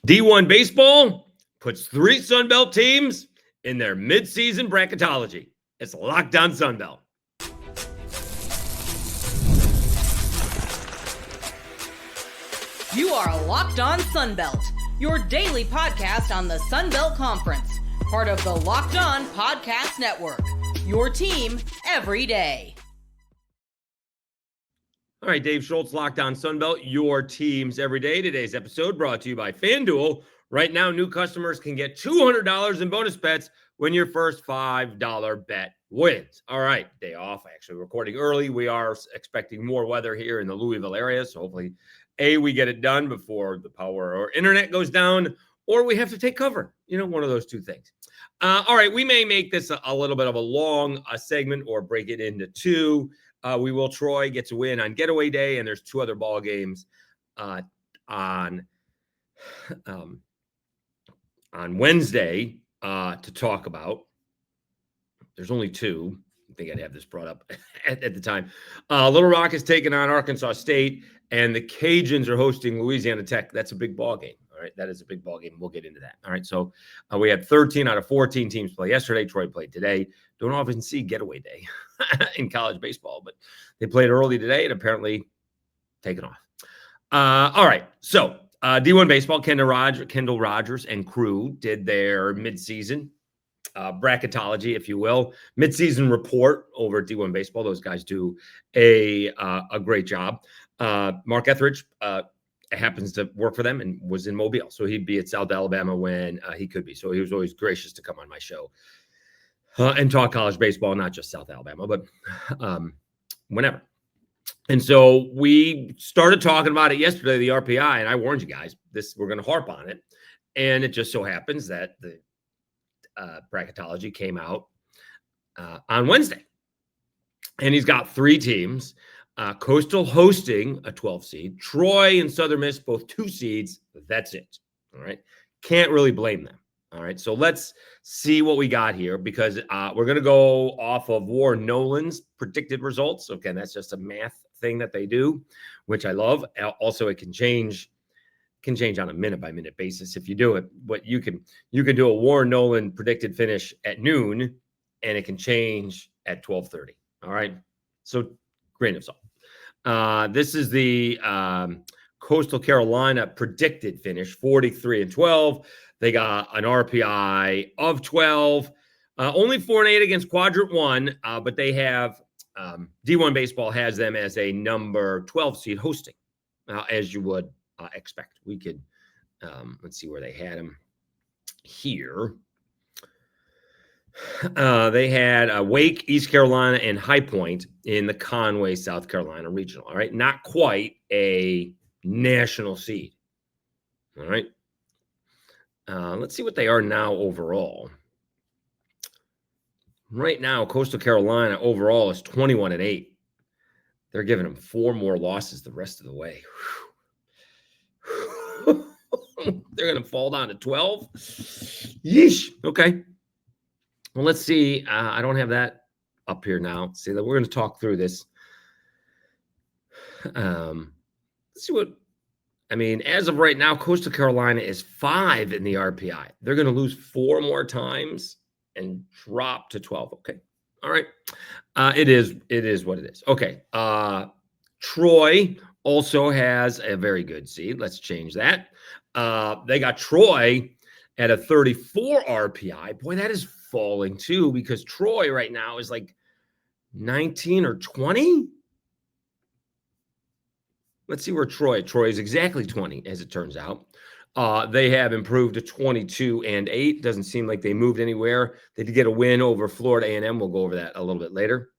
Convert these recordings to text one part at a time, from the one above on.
D1 baseball puts 3 Sunbelt teams in their midseason bracketology. It's Locked On Sunbelt. You are Locked On Sunbelt, your daily podcast on the Sunbelt Conference, part of the Locked On Podcast Network, your team every day. All right, Dave Schultz, Locked On Sunbelt, your teams every day. Today's episode brought to you by FanDuel. Right now, new customers can get $200 in bonus bets when your first $5 bet wins. All right, day off. Actually, recording early. We are expecting more weather here in the Louisville area, so hopefully, we get it done before the power or internet goes down, or we have to take cover. One of those two things. All right, we may make this a little bit of a long segment or break it into two. Troy gets a win on getaway day, and there's 2 other ball games on Wednesday to talk about. There's only 2. I think I'd have this brought up at the time. Little Rock is taking on Arkansas State, and the Cajuns are hosting Louisiana Tech. That's a big ball game. All right, that is a big ball game. We'll get into that. All right, so we had 13 out of 14 teams play yesterday. Troy played today. Don't often see getaway day in college baseball, but they played early today and apparently taken off. All right, so D1 baseball, Kendall Rogers and crew did their midseason bracketology, if you will, midseason report over at D1 baseball. Those guys do a great job. Mark Etheridge happens to work for them and was in Mobile, so he'd be at South Alabama when he could be. So he was always gracious to come on my show and talk college baseball, not just South Alabama, but whenever. And so we started talking about it yesterday, the RPI, and I warned you guys, we're going to harp on it. And it just so happens that the bracketology came out on Wednesday. And he's got 3 teams. Coastal hosting a 12 seed. Troy and Southern Miss, both 2 seeds. That's it. All right. Can't really blame them. All right. So let's see what we got here, because we're going to go off of Warren Nolan's predicted results. Okay. That's just a math thing that they do, which I love. Also, it can change on a minute by minute basis if you do it. But you can do a Warren Nolan predicted finish at noon, and it can change at 12:30. All right. So grain of salt. This is the Coastal Carolina predicted finish, 43-12. They got an RPI of 12, only 4-8 against quadrant 1, but they have D1 baseball has them as a number 12 seed hosting, as you would expect. We could let's see where they had them here. They had Wake, East Carolina, and High Point in the Conway, South Carolina regional. All right, not quite a national seed. All right. Let's see what they are now overall. Right now, Coastal Carolina overall is 21-8. They're giving them 4 more losses the rest of the way. They're going to fall down to 12. Yeesh. Okay. Well, let's see. I don't have that up here now. See that we're going to talk through this. Let's see what. I mean, as of right now, Coastal Carolina is 5 in the RPI. They're going to lose 4 more times and drop to 12. Okay. All right. It is what it is. Okay. Troy also has a very good seed. Let's change that. They got Troy at a 34 RPI. Boy, that is falling too, because Troy right now is like 19 or 20. Let's see where Troy is exactly 20, as it turns out. They have improved to 22-8. Doesn't seem like they moved anywhere. They did get a win over Florida A&M. We'll go over that a little bit later.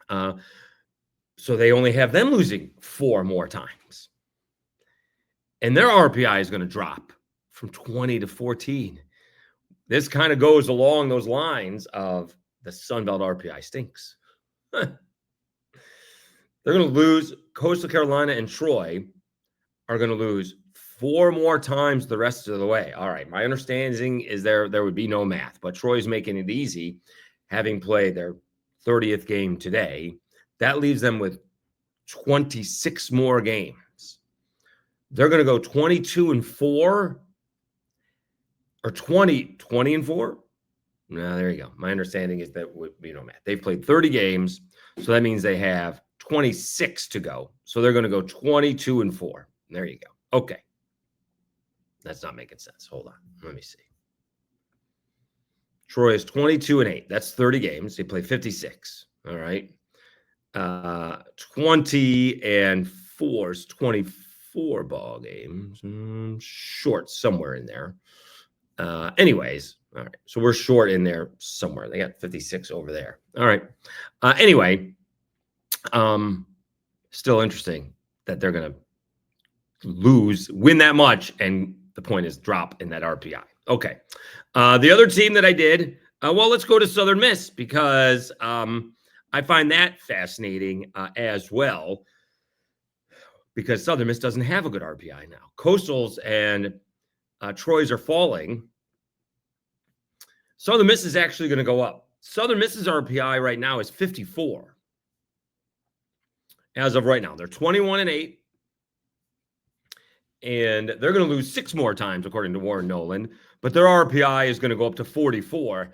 So they only have them losing 4 more times. And their RPI is going to drop from 20 to 14. This kind of goes along those lines of the Sunbelt RPI stinks. They're going to lose. Coastal Carolina and Troy are going to lose 4 more times the rest of the way. All right. My understanding is there would be no math, but Troy's making it easy, having played their 30th game today. That leaves them with 26 more games. They're going to go 22-4 or 20-4. No, there you go. My understanding is that, Matt, they've played 30 games. So that means they have 26 to go. So they're going to go 22-4. There you go. Okay. That's not making sense. Hold on. Let me see. Troy is 22-8. That's 30 games. They play 56. All right. 20-4 is 24 ball games. Short somewhere in there. Anyways. All right. So we're short in there somewhere. They got 56 over there. All right. Anyway, still interesting that they're going to win that much. And the point is drop in that RPI. Okay. The other team that I did, let's go to Southern Miss because I find that fascinating as well because Southern Miss doesn't have a good RPI now. Coastals and Troy's are falling. Southern Miss is actually going to go up. Southern Miss's RPI right now is 54. As of right now, they're 21-8. And they're going to lose 6 more times, according to Warren Nolan. But their RPI is going to go up to 44.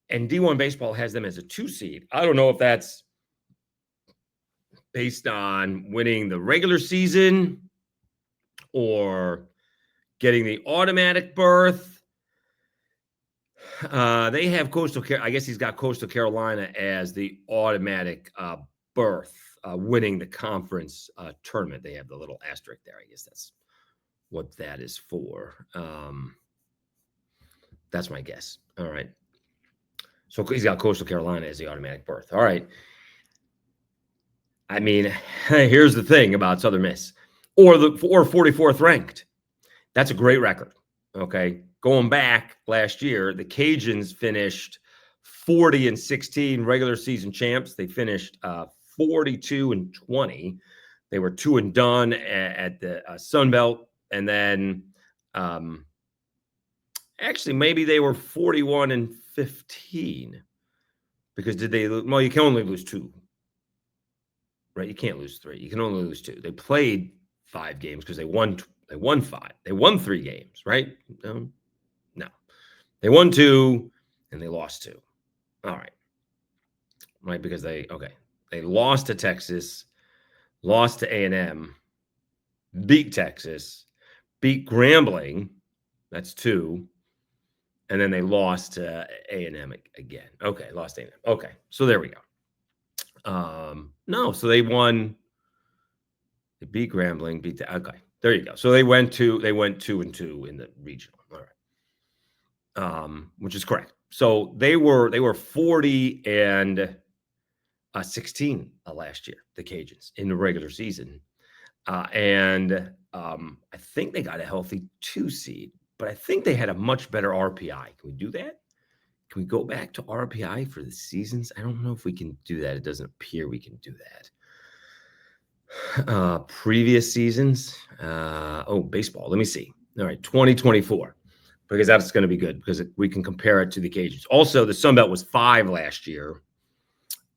And D1 Baseball has them as a 2 seed. I don't know if that's based on winning the regular season or getting the automatic berth. They have I guess he's got Coastal Carolina as the automatic berth, winning the conference tournament. They have the little asterisk there. I guess that's what that is for. That's my guess. All right. So he's got Coastal Carolina as the automatic berth. All right. I mean, here's the thing about Southern Miss or 44th ranked. That's a great record. Okay. Going back last year, the Cajuns finished 40-16 regular season champs. They finished 42-20. They were 2-done at the Sunbelt. And then actually maybe they were 41-15 because did they lose? Well, you can only lose 2, right? You can't lose 3. You can only lose 2. They played 5 games because they won 5. They won 3 games, right? No. They won 2 and they lost 2. All right. Right. Because they lost to Texas, lost to A&M, beat Texas, beat Grambling. That's 2. And then they lost to A&M again. Okay. Lost to A&M. Okay. So there we go. No. So they won. They beat Grambling, okay. There you go. So they went 2-2 in the regional. All right. Which is correct. So they were 40-16 last year, the Cajuns in the regular season. And I think they got a healthy 2 seed, but I think they had a much better RPI. Can we do that? Can we go back to RPI for the seasons? I don't know if we can do that. It doesn't appear we can do that. Previous seasons. Baseball. Let me see. All right, 2024. Because that's going to be good because we can compare it to the Cajuns. Also, the Sunbelt was 5 last year.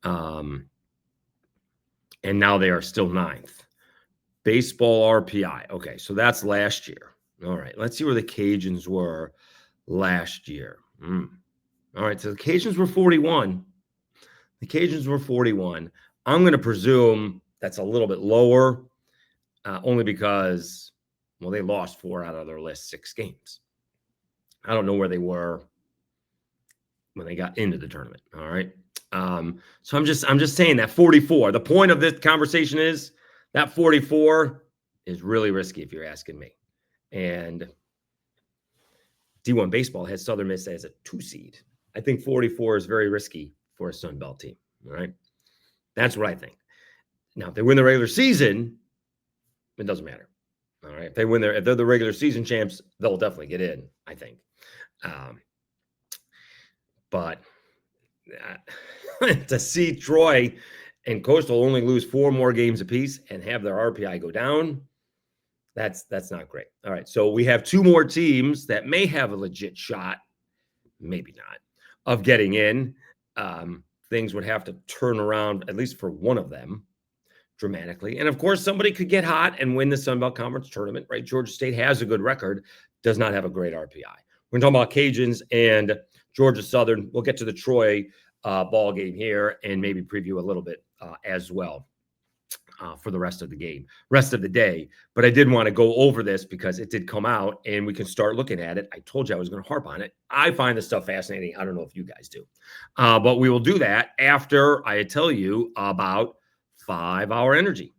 And now they are still 9th. Baseball RPI. Okay, so that's last year. All right, let's see where the Cajuns were last year. All right, so the Cajuns were 41. The Cajuns were 41. I'm going to presume that's a little bit lower, only because, they lost 4 out of their last 6 games. I don't know where they were when they got into the tournament. All right. So I'm just saying that 44. The point of this conversation is that 44 is really risky if you're asking me. And D1 Baseball has Southern Miss as a 2 seed. I think 44 is very risky for a Sunbelt team. All right. That's what I think. Now, if they win the regular season, it doesn't matter. All right. If they're the regular season champs, they'll definitely get in, I think. But to see Troy and Coastal only lose 4 more games apiece and have their RPI go down, that's not great. All right. So we have 2 more teams that may have a legit shot, maybe not, of getting in. Things would have to turn around, at least for one of them, dramatically. And of course, somebody could get hot and win the Sunbelt Conference tournament, right? Georgia State has a good record, does not have a great RPI. We're talking about Cajuns and Georgia Southern. We'll get to the Troy ball game here and maybe preview a little bit as well for the rest of the day. But I did want to go over this because it did come out and we can start looking at it. I told you I was going to harp on it. I find this stuff fascinating. I don't know if you guys do. But we will do that after I tell you about 5 Hour Energy.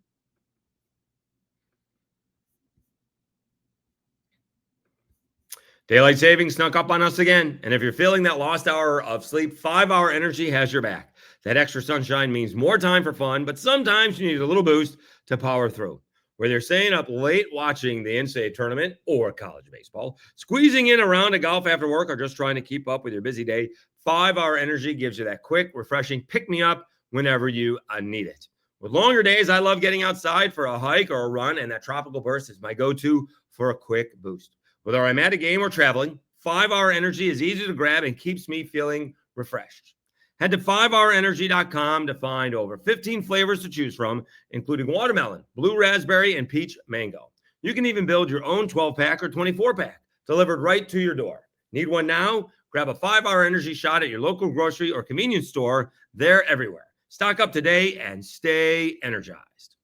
Daylight savings snuck up on us again. And if you're feeling that lost hour of sleep, 5 Hour Energy has your back. That extra sunshine means more time for fun, but sometimes you need a little boost to power through. Whether you're staying up late watching the NCAA tournament or college baseball, squeezing in a round of golf after work, or just trying to keep up with your busy day, 5 Hour Energy gives you that quick, refreshing pick-me-up whenever you need it. With longer days, I love getting outside for a hike or a run, and that tropical burst is my go-to for a quick boost. Whether I'm at a game or traveling, 5 Hour Energy is easy to grab and keeps me feeling refreshed. Head to 5hourenergy.com to find over 15 flavors to choose from, including watermelon, blue raspberry, and peach mango. You can even build your own 12-pack or 24-pack delivered right to your door. Need one now? Grab a 5 Hour Energy shot at your local grocery or convenience store. They're everywhere. Stock up today and stay energized.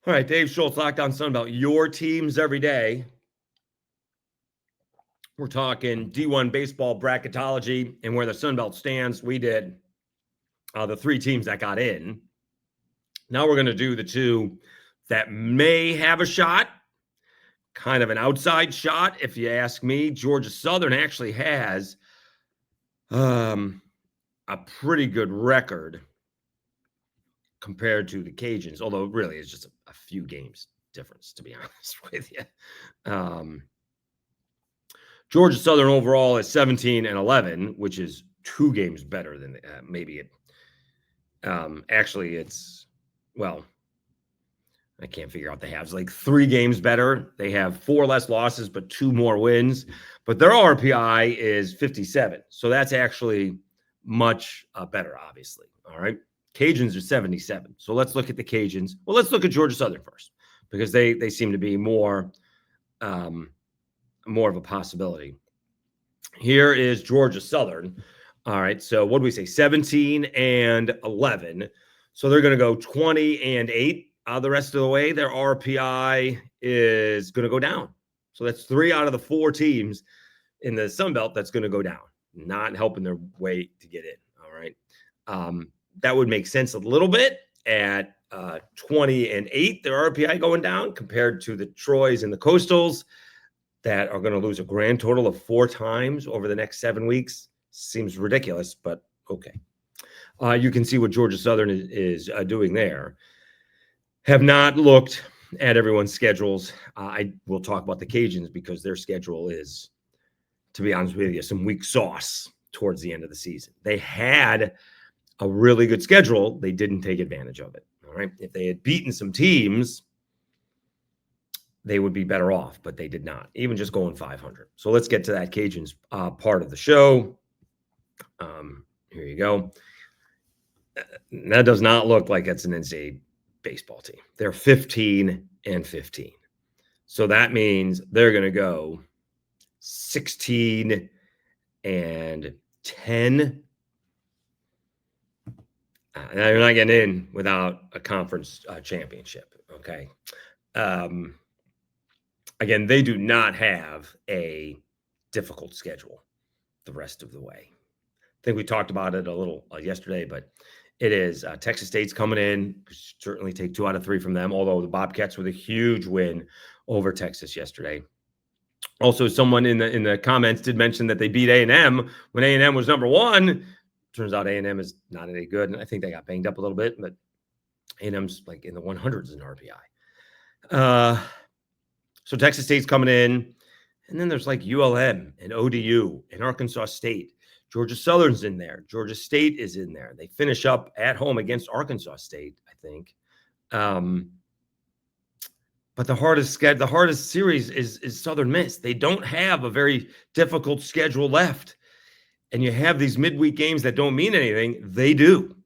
All right, Dave Schultz, Lockdown Sunbelt, your teams every day. We're talking D1 baseball bracketology and where the Sunbelt stands. We did the 3 teams that got in. Now we're going to do the 2 that may have a shot, kind of an outside shot, if you ask me. Georgia Southern actually has a pretty good record compared to the Cajuns, although really it's just a few games difference, to be honest with you. Georgia Southern overall is 17-11, which is 2 games better than maybe it. Actually, it's, well, I can't figure out the halves. Like 3 games better. They have 4 less losses, but 2 more wins. But their RPI is 57. So that's actually much better, obviously. All right. Cajuns are 77. So let's look at the Cajuns. Well, let's look at Georgia Southern first, because they seem to be more of a possibility. Here is Georgia Southern. All right. So what do we say? 17-11. So they're going to go 20-8 the rest of the way. Their RPI is going to go down. So that's 3 out of the 4 teams in the Sunbelt that's going to go down, not helping their way to get in. All right. That would make sense a little bit at 20-8, their RPI going down compared to the Troys and the Coastals that are going to lose a grand total of 4 times over the next 7 weeks. Seems ridiculous, but okay. You can see what Georgia Southern is doing there. Have not looked at everyone's schedules. I will talk about the Cajuns because their schedule is, to be honest with you, some weak sauce towards the end of the season. They had a really good schedule. They didn't take advantage of it. All right. If they had beaten some teams, they would be better off, but they did not, even just going 500. So let's get to that Cajuns part of the show. Here you go. That does not look like it's an NCAA baseball team. They're 15-15. So that means they're going to go 16-10. Now you're not getting in without a conference championship. Okay. Again, they do not have a difficult schedule the rest of the way. I think we talked about it a little yesterday, but it is Texas State's coming in. Certainly take 2 out of 3 from them, although the Bobcats with a huge win over Texas yesterday. Also, someone in the comments did mention that they beat A&M when A&M was number 1. Turns out A&M is not any good, and I think they got banged up a little bit, but A&M's like in the 100s in RPI. So Texas State's coming in, and then there's like ULM and ODU and Arkansas State. Georgia Southern's in there. Georgia State is in there. They finish up at home against Arkansas State, I think. But the hardest series is Southern Miss. They don't have a very difficult schedule left. And you have these midweek games that don't mean anything. They do.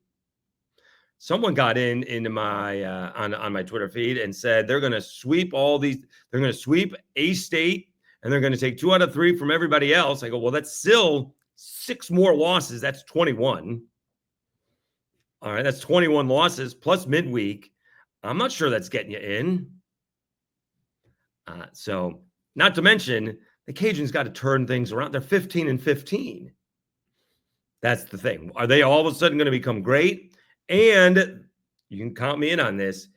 someone got into my on my Twitter feed and said they're going to sweep all these. They're going to sweep A-State, and they're going to take 2 out of 3 from everybody else. I go, well, that's still 6 more losses. That's 21. All right, that's 21 losses plus midweek. I'm not sure that's getting you in. So, not to mention, the Cajuns got to turn things around. They're 15-15. That's the thing. Are they all of a sudden going to become great? And you can count me in on this.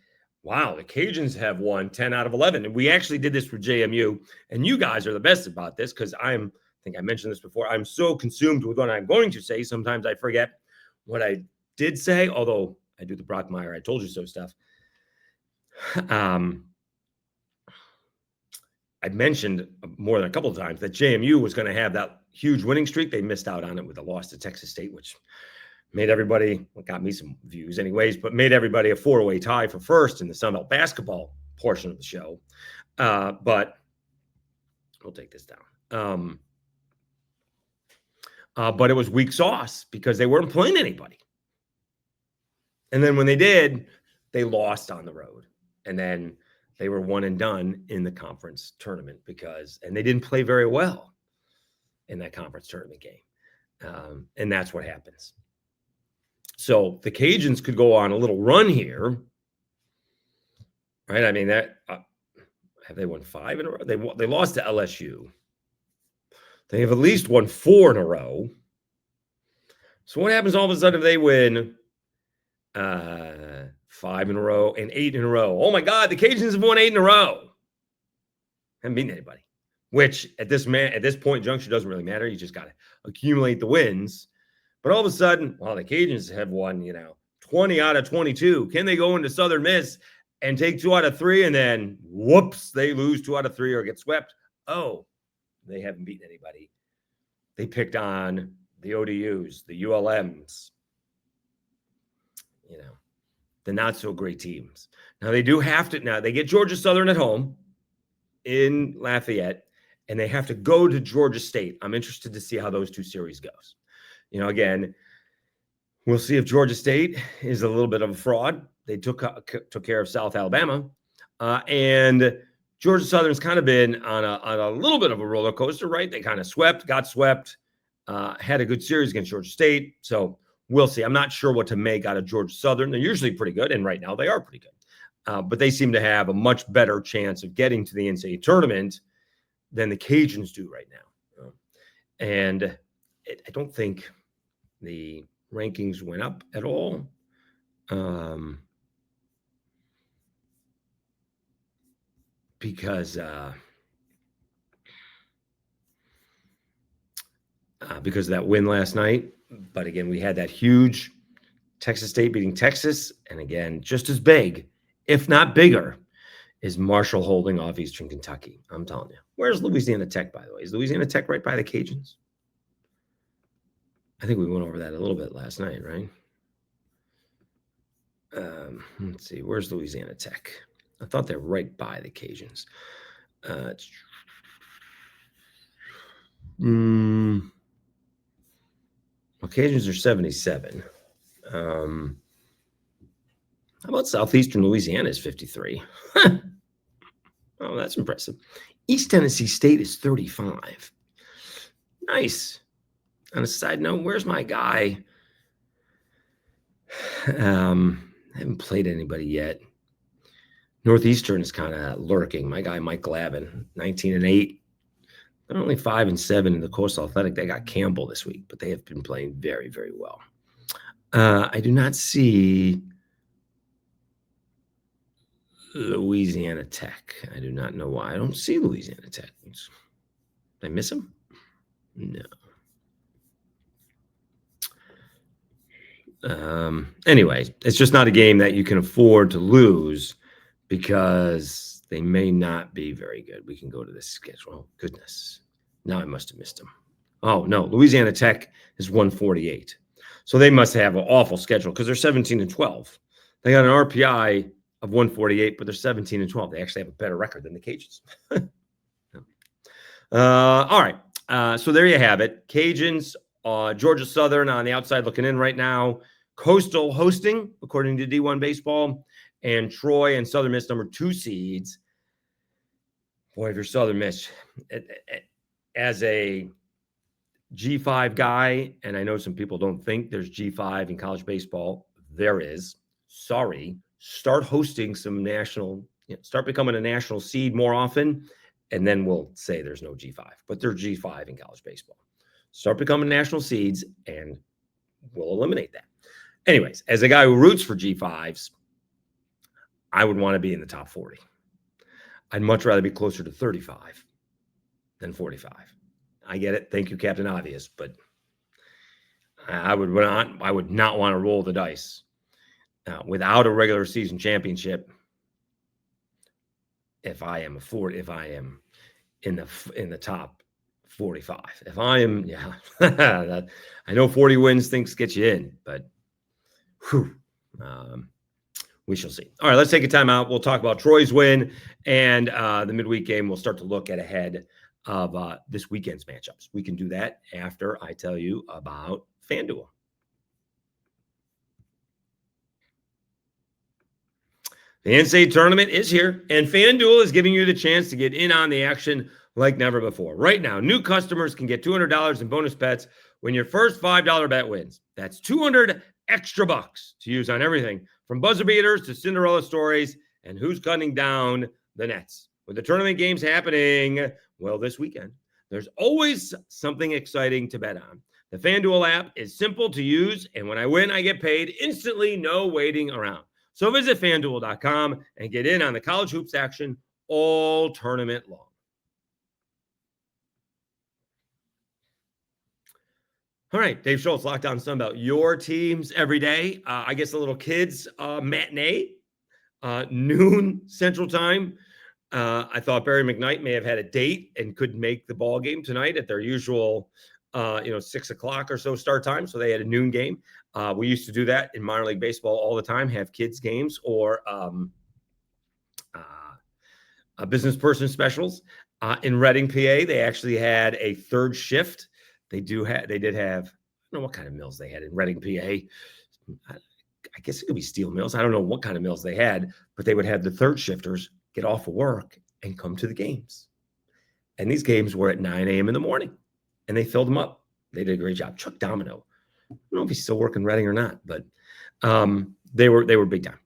Wow, the Cajuns have won 10 out of 11. And we actually did this for JMU. And you guys are the best about this because I think I mentioned this before. I'm so consumed with what I'm going to say. Sometimes I forget what I did say, although I do the Brockmeyer, I told you so stuff. I mentioned more than a couple of times that JMU was going to have that huge winning streak. They missed out on it with a loss to Texas State, which made everybody, well, got me some views anyways, but made everybody a 4-way tie for first in the Sunbelt basketball portion of the show. But we'll take this down. But it was weak sauce because they weren't playing anybody. And then when they did, they lost on the road. And then they were one and done in the conference tournament and they didn't play very well in that conference tournament game. And that's what happens. So the Cajuns could go on a little run here, right? I mean, that have they won 5 in a row? They lost to LSU. They have at least won 4 in a row. So what happens all of a sudden if they win 5 in a row and 8 in a row? Oh my God, the Cajuns have won 8 in a row. Haven't beaten anybody, which at this point junction doesn't really matter. You just got to accumulate the wins. But all of a sudden, well, the Cajuns have won, 20 out of 22. Can they go into Southern Miss and take 2 out of 3 and then whoops, they lose 2 out of 3 or get swept? Oh, they haven't beaten anybody. They picked on the ODUs, the ULMs, the not so great teams. Now they do have to, now they get Georgia Southern at home in Lafayette, and they have to go to Georgia State. I'm interested to see how those 2 series goes. Again, we'll see if Georgia State is a little bit of a fraud. They took care of South Alabama, and Georgia Southern's kind of been on a little bit of a roller coaster, right? They kind of got swept, had a good series against Georgia State. So we'll see. I'm not sure what to make out of Georgia Southern. They're usually pretty good, and right now they are pretty good. But they seem to have a much better chance of getting to the NCAA tournament than the Cajuns do right now. And I don't think the rankings went up at all. Because of that win last night. But again, we had that huge Texas State beating Texas. And again, just as big, if not bigger, is Marshall holding off Eastern Kentucky. I'm telling you. Where's Louisiana Tech, by the way? Is Louisiana Tech right by the Cajuns? I think we went over that a little bit last night, right? Let's see. Where's Louisiana Tech? I thought they're right by the Cajuns. Well, Cajuns are 77. How about Southeastern Louisiana is 53? Oh, that's impressive. East Tennessee State is 35. Nice. On a side note, where's my guy? I haven't played anybody yet. Northeastern is kind of lurking. My guy, Mike Glavin, 19-8. They're only 5-7 in the Coastal Athletic. They got Campbell this week, but they have been playing very, very well. I do not see Louisiana Tech. I do not know why. I don't see Louisiana Tech. Did I miss them? No. Anyway, it's just not a game that you can afford to lose because they may not be very good. We can go to this schedule. Oh, goodness. Now I must have missed them. Oh, no. Louisiana Tech is 148. So they must have an awful schedule because they're 17-12. They got an RPI of 148, but they're 17-12. They actually have a better record than the Cajuns. All right. So there you have it. Cajuns, Georgia Southern on the outside looking in right now. Coastal hosting, according to D1 Baseball, and Troy and Southern Miss, number 2 seeds. Boy, if you're Southern Miss, as a G5 guy, and I know some people don't think there's G5 in college baseball, there is. Sorry, start hosting some national, start becoming a national seed more often, and then we'll say there's no G5, but there's G5 in college baseball. Start becoming national seeds, and we'll eliminate that. Anyways, as a guy who roots for G5s, I would want to be in the top 40. I'd much rather be closer to 35 than 45. I get it. Thank you, Captain Obvious, but I would not want to roll the dice without a regular season championship. If I am in the top 45, if I am, I know 40 wins things get you in, but we shall see. All right, let's take a time out. We'll talk about Troy's win and the midweek game. We'll start to look ahead of this weekend's matchups. We can do that after I tell you about FanDuel. The NCAA tournament is here, and FanDuel is giving you the chance to get in on the action like never before. Right now, new customers can get $200 in bonus bets when your first $5 bet wins. That's 200 extra bucks to use on everything from buzzer beaters to Cinderella stories and who's cutting down the nets. With the tournament games happening, well, this weekend, there's always something exciting to bet on. The FanDuel app is simple to use, and when I win, I get paid instantly, no waiting around. So visit FanDuel.com and get in on the college hoops action all tournament long. All right, Dave Schultz, Locked On Sunbelt. Your teams every day. I guess a little kids matinee, noon Central Time. I thought Barry McKnight may have had a date and couldn't make the ball game tonight at their usual, 6 o'clock or so start time. So they had a noon game. We used to do that in minor league baseball all the time, have kids games or business person specials. In Reading, PA, they actually had a third shift. They did have, I don't know what kind of mills they had in Reading, PA. I guess it could be steel mills. I don't know what kind of mills they had, but they would have the third shifters get off of work and come to the games. And these games were at 9 a.m. in the morning, and they filled them up. They did a great job. Chuck Domino. I don't know if he's still working Reading or not, but they were big time.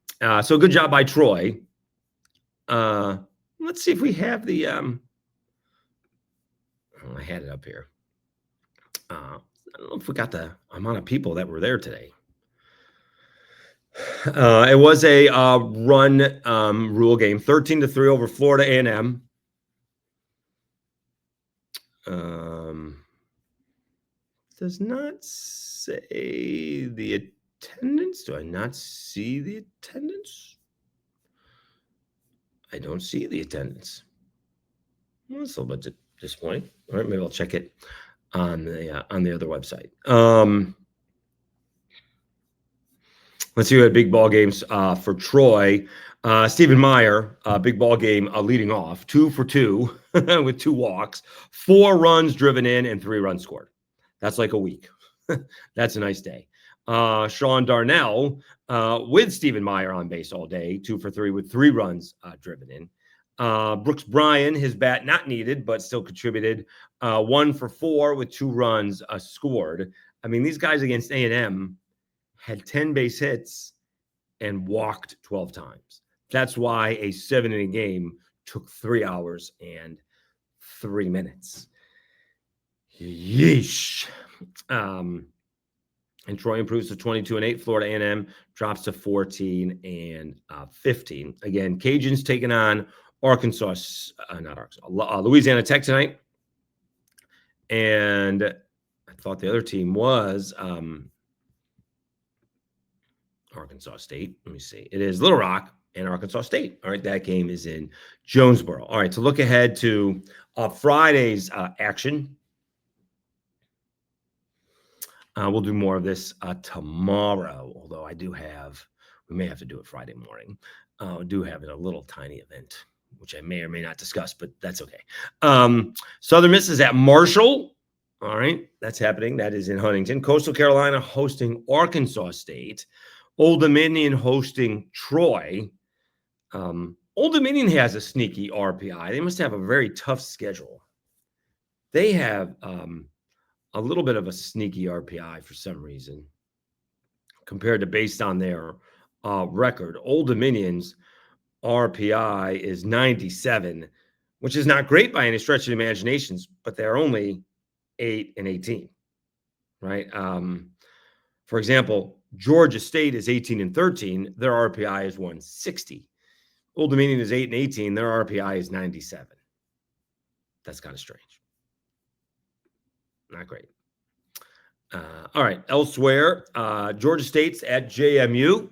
So good job by Troy. Let's see if we have the I had it up here. I don't know if we got the amount of people that were there today. It was a run rule game, 13-3 over Florida A&M. Does not say the attendance. Do I not see the attendance? I don't see the attendance. Well, that's a little bit disappointing. All right, maybe I'll check it on the other website. Let's see who had big ball games for Troy. Stephen Meyer, big ball game leading off, 2 for 2 with 2 walks, 4 runs driven in, and 3 runs scored. That's like a week. That's a nice day. Sean Darnell with Stephen Meyer on base all day, 2 for 3 with 3 runs driven in. Brooks Bryan, his bat not needed, but still contributed, 1 for 4 with 2 runs scored. I mean, these guys against A&M had 10 base hits and walked 12 times. That's why a 7-inning game took 3 hours and 3 minutes. Yeesh. And Troy improves to 22-8. Florida A&M drops to 14 and 15. Again, Cajuns taking on Louisiana Tech tonight. And I thought the other team was Arkansas State. Let me see. It is Little Rock and Arkansas State. All right, that game is in Jonesboro. All right, to look ahead to Friday's action. We'll do more of this tomorrow, although we may have to do it Friday morning. I do have a little tiny event, which I may or may not discuss, but that's okay. Southern Miss is at Marshall. All right, that's happening. That is in Huntington. Coastal Carolina hosting Arkansas State. Old Dominion hosting Troy. Old Dominion has a sneaky RPI. They must have a very tough schedule. They have a little bit of a sneaky RPI for some reason compared to based on their record. Old Dominion's RPI is 97, which is not great by any stretch of the imaginations, but they're only 8-18, right? For example, Georgia State is 18-13. Their RPI is 160. Old Dominion is 8-18. Their RPI is 97. That's kind of strange. Not great. All right. Elsewhere, Georgia State's at JMU.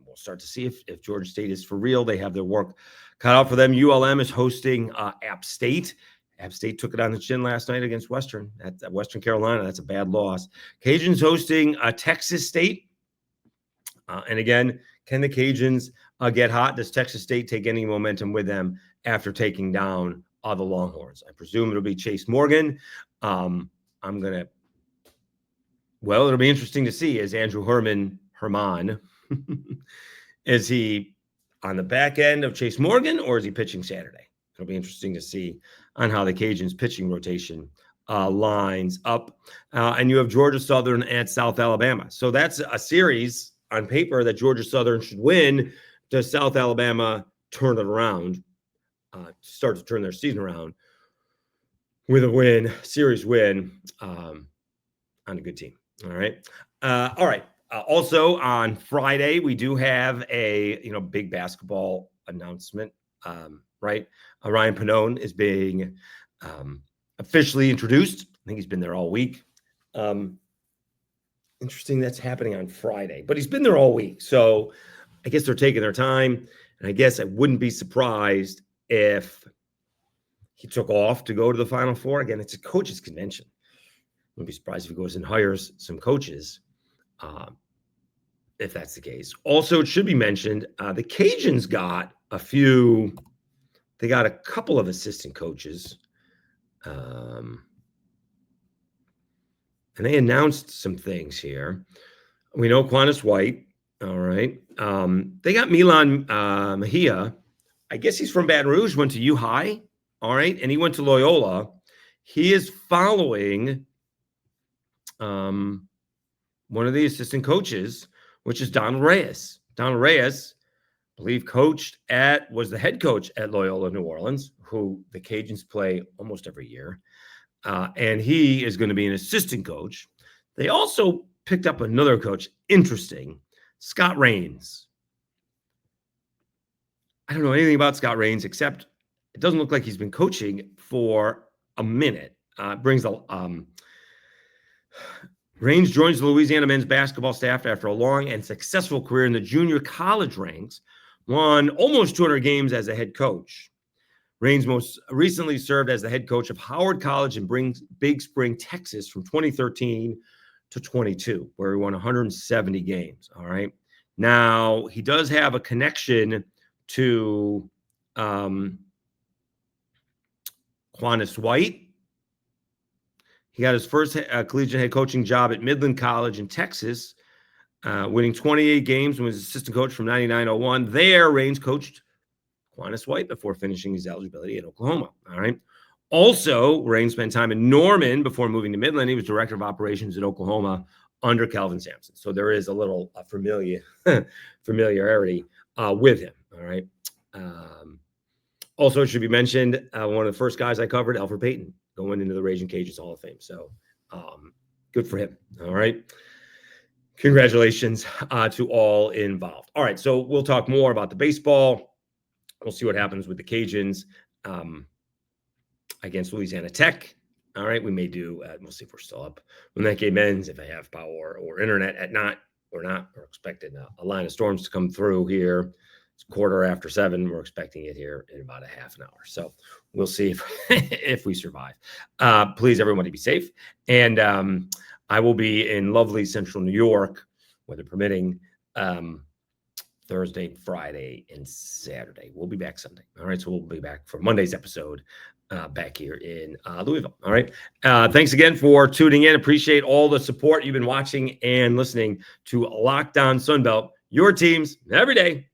We'll start to see if Georgia State is for real. They have their work cut out for them. ULM is hosting App State. App State took it on the chin last night against Western. At Western Carolina, that's a bad loss. Cajuns hosting Texas State. And again, can the Cajuns get hot? Does Texas State take any momentum with them after taking down the Longhorns? I presume it'll be Chase Morgan. It'll be interesting to see. Is Andrew Herman, is he on the back end of Chase Morgan, or is he pitching Saturday? It'll be interesting to see on how the Cajuns pitching rotation lines up. And you have Georgia Southern at South Alabama. So that's a series on paper that Georgia Southern should win. Does South Alabama turn it around, start to turn their season around with a series win on a good team? All right. All right. Also on Friday, we do have a big basketball announcement. Right. Ryan Pannone is being officially introduced. I think he's been there all week. Interesting that's happening on Friday, but he's been there all week. So I guess they're taking their time. And I guess I wouldn't be surprised if he took off to go to the Final Four. Again, it's a coaches convention. Wouldn't be surprised if he goes and hires some coaches, if that's the case. Also, it should be mentioned, the Cajuns got a couple of assistant coaches. And they announced some things here. We know Quantus White. All right. They got Milan Mejia. I guess he's from Baton Rouge, went to U High. All right. And he went to Loyola. He is following one of the assistant coaches, which is Donald Reyes. Donald Reyes, I believe, was the head coach at Loyola New Orleans, who the Cajuns play almost every year. And he is going to be an assistant coach. They also picked up another coach. Interesting. Scott Rains. I don't know anything about Scott Rains, except it doesn't look like he's been coaching for a minute. Rains joins the Louisiana men's basketball staff after a long and successful career in the junior college ranks, won almost 200 games as a head coach. Rains most recently served as the head coach of Howard College in Big Spring, Texas from 2013 to 22, where he won 170 games. All right. Now, he does have a connection to Quantus White. He got his first collegiate head coaching job at Midland College in Texas, winning 28 games and was assistant coach from 99-01. There, Rains coached Quantus White before finishing his eligibility at Oklahoma. All right. Also, Rains spent time in Norman before moving to Midland. He was director of operations at Oklahoma under Calvin Sampson. So there is a little familiarity with him. All right. Also, it should be mentioned, one of the first guys I covered, Elfred Payton, going into the Ragin Cajuns Hall of Fame. So good for him. All right. Congratulations to all involved. All right. So we'll talk more about the baseball. We'll see what happens with the Cajuns against Louisiana Tech. All right. We may do, we'll see if we're still up when that game ends, if I have power or internet at night or not. We're expecting a line of storms to come through here. It's 7:15. We're expecting it here in about a half an hour. So we'll see if we survive. Please, everybody, be safe. And I will be in lovely central New York, weather permitting, Thursday, Friday, and Saturday. We'll be back Sunday. All right. So we'll be back for Monday's episode back here in Louisville. All right. Thanks again for tuning in. Appreciate all the support you've been watching and listening to Locked On Sunbelt, your teams every day.